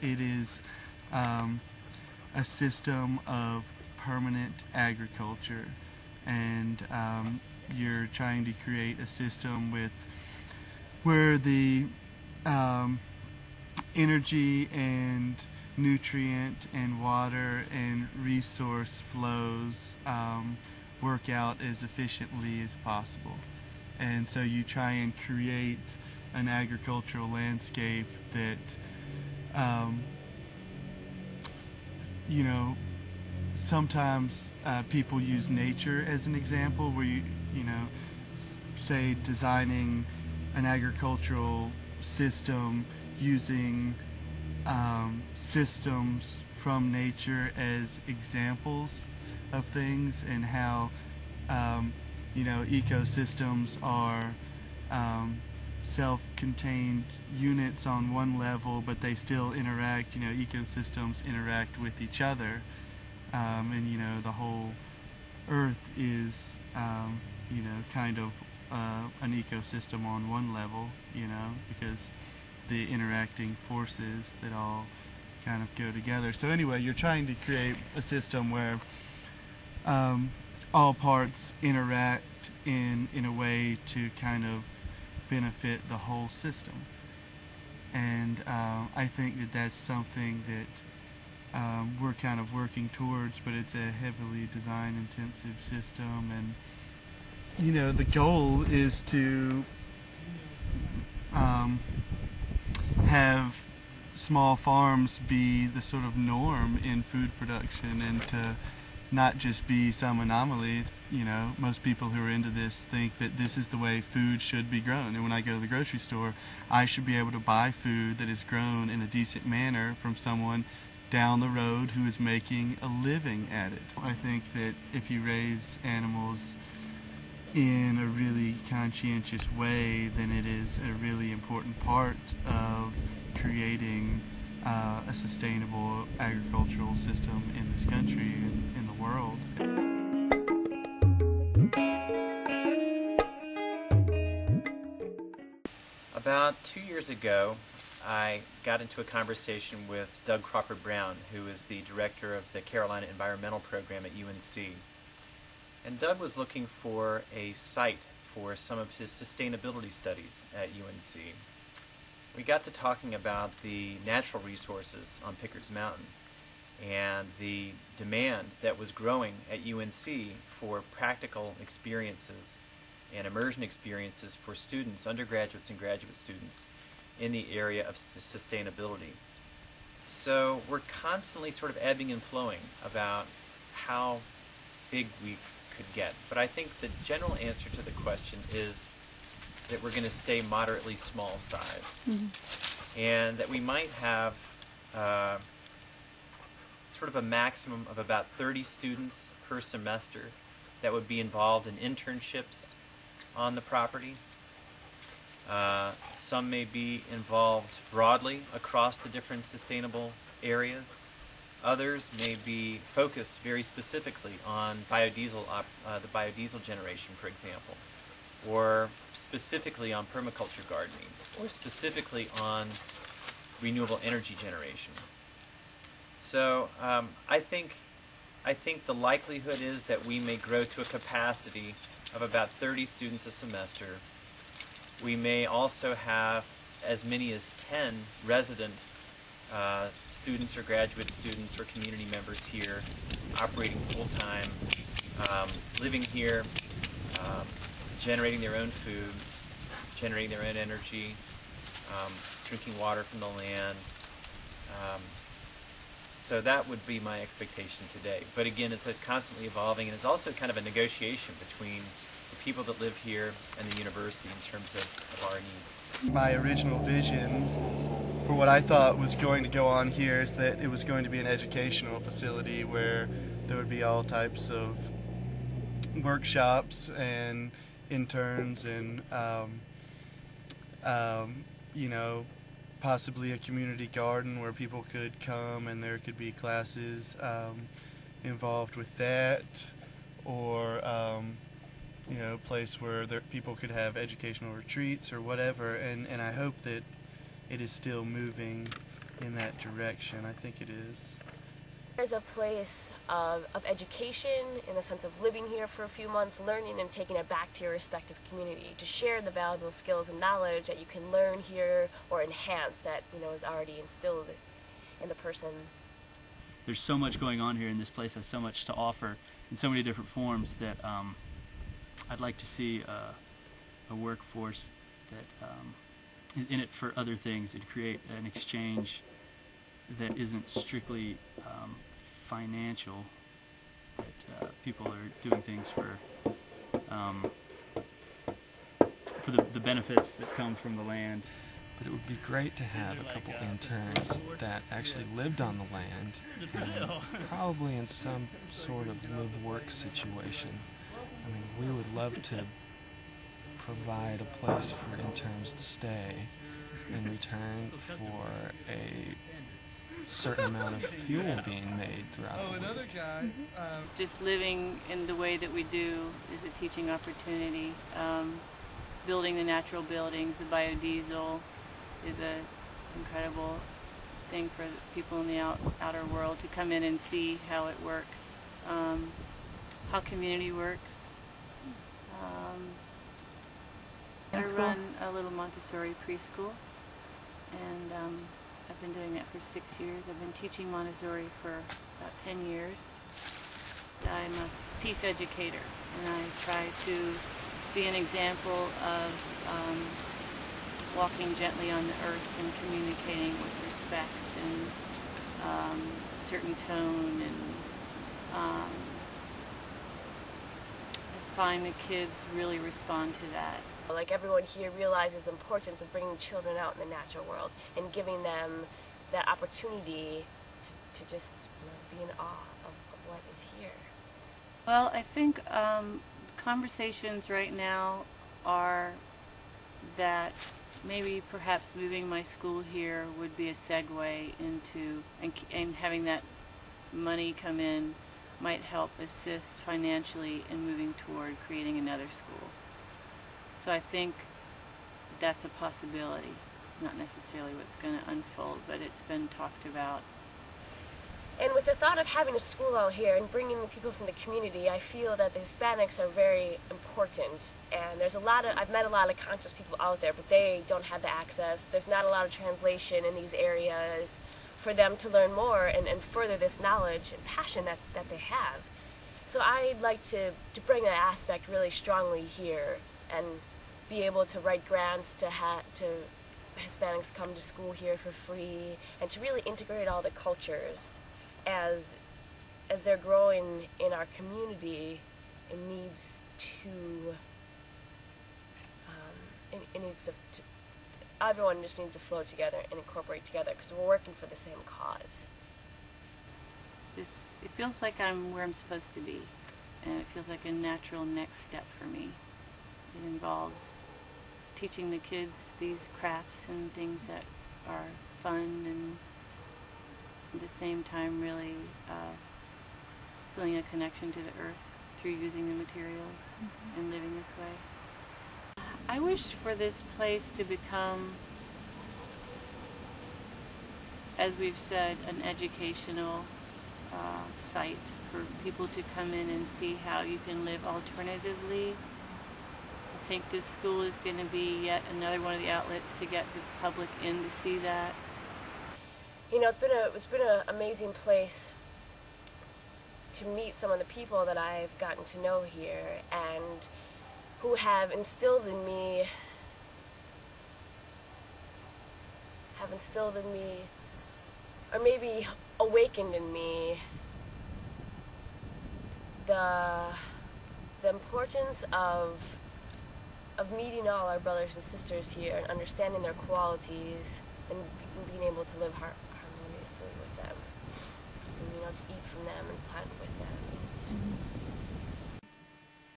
it is a system of permanent agriculture, and you're trying to create a system where the energy and nutrient and water and resource flows work out as efficiently as possible. And so you try and create an agricultural landscape that you know, sometimes people use nature as an example, where you know, say designing an agricultural system using systems from nature as examples of things, and how you know, ecosystems are self-contained units on one level, but they still interact. You know, ecosystems interact with each other, and you know, the whole Earth is you know, kind of an ecosystem on one level, you know, because the interacting forces that all kind of go together. So anyway, you're trying to create a system where all parts interact in a way to kind of benefit the whole system. And I think that that's something that we're kind of working towards, but it's a heavily design intensive system. And you know, the goal is to have small farms be the sort of norm in food production, and to not just be some anomaly. You know, most people who are into this think that this is the way food should be grown, and when I go to the grocery store, I should be able to buy food that is grown in a decent manner from someone down the road who is making a living at it. I think that if you raise animals in a really conscientious way, then it is a really important part of creating a sustainable agricultural system in this country and in the world. About 2 years ago, I got into a conversation with Doug Crawford Brown, who is the director of the Carolina Environmental Program at UNC. And Doug was looking for a site for some of his sustainability studies at UNC. We got to talking about the natural resources on Pickards Mountain and the demand that was growing at UNC for practical experiences and immersion experiences for students, undergraduates and graduate students, in the area of sustainability. So we're constantly sort of ebbing and flowing about how big we could get. But I think the general answer to the question is that we're going to stay moderately small size. And that we might have sort of a maximum of about 30 students per semester that would be involved in internships on the property. Some may be involved broadly across the different sustainable areas. Others may be focused very specifically on biodiesel, the biodiesel generation, for example, or specifically on permaculture gardening, or specifically on renewable energy generation. So I think the likelihood is that we may grow to a capacity of about 30 students a semester. We may also have as many as 10 resident students or graduate students or community members here, operating full-time, living here, generating their own food, generating their own energy, drinking water from the land. So that would be my expectation today. But again, it's constantly evolving, and it's also kind of a negotiation between the people that live here and the university in terms of our needs. My original vision for what I thought was going to go on here is that it was going to be an educational facility where there would be all types of workshops and interns and you know, possibly a community garden where people could come and there could be classes involved with that, or you know, a place where people could have educational retreats or whatever. And I hope that it is still moving in that direction. I think it is. There's a place of education in the sense of living here for a few months, learning and taking it back to your respective community to share the valuable skills and knowledge that you can learn here or enhance that is already instilled in the person. There's so much going on here, and this place has so much to offer in so many different forms that I'd like to see a workforce that is in it for other things and create an exchange that isn't strictly financial, that people are doing things for the benefits that come from the land. But it would be great to have a couple interns that actually lived on the land, and probably in some sort of live-work situation. I mean, we would love to provide a place for interns to stay in return for a certain amount of fuel being made throughout the week. Just living in the way that we do is a teaching opportunity. Building the natural buildings, the biodiesel, is an incredible thing for people in the outer world to come in and see how it works, how community works. I run a little Montessori preschool, and I've been doing that for 6 years. I've been teaching Montessori for about 10 years. I'm a peace educator, and I try to be an example of walking gently on the earth and communicating with respect and a certain tone, and I find the kids really respond to that. Like everyone here realizes the importance of bringing children out in the natural world and giving them that opportunity to just be in awe of what is here. Well, I think conversations right now are that maybe perhaps moving my school here would be a segue into, and having that money come in might help assist financially in moving toward creating another school. So I think that's a possibility. It's not necessarily what's going to unfold, but it's been talked about. And with the thought of having a school out here and bringing the people from the community, I feel that the Hispanics are very important. And there's I've met a lot of conscious people out there, but they don't have the access. There's not a lot of translation in these areas for them to learn more and further this knowledge and passion that they have. So I'd like to bring that aspect really strongly here and be able to write grants to Hispanics come to school here for free, and to really integrate all the cultures. As they're growing in our community, it needs to everyone just needs to flow together and incorporate together, because we're working for the same cause. It feels like I'm where I'm supposed to be, and it feels like a natural next step for me. It involves teaching the kids these crafts and things that are fun, and at the same time really feeling a connection to the earth through using the materials and living this way. I wish for this place to become, as we've said, an educational site for people to come in and see how you can live alternatively. I think this school is going to be yet another one of the outlets to get the public in to see that. It's been an amazing place to meet some of the people that I've gotten to know here, and who have instilled in me, or maybe awakened in me, the importance of meeting all our brothers and sisters here and understanding their qualities and being able to live harmoniously with them, and to eat from them and plant with them.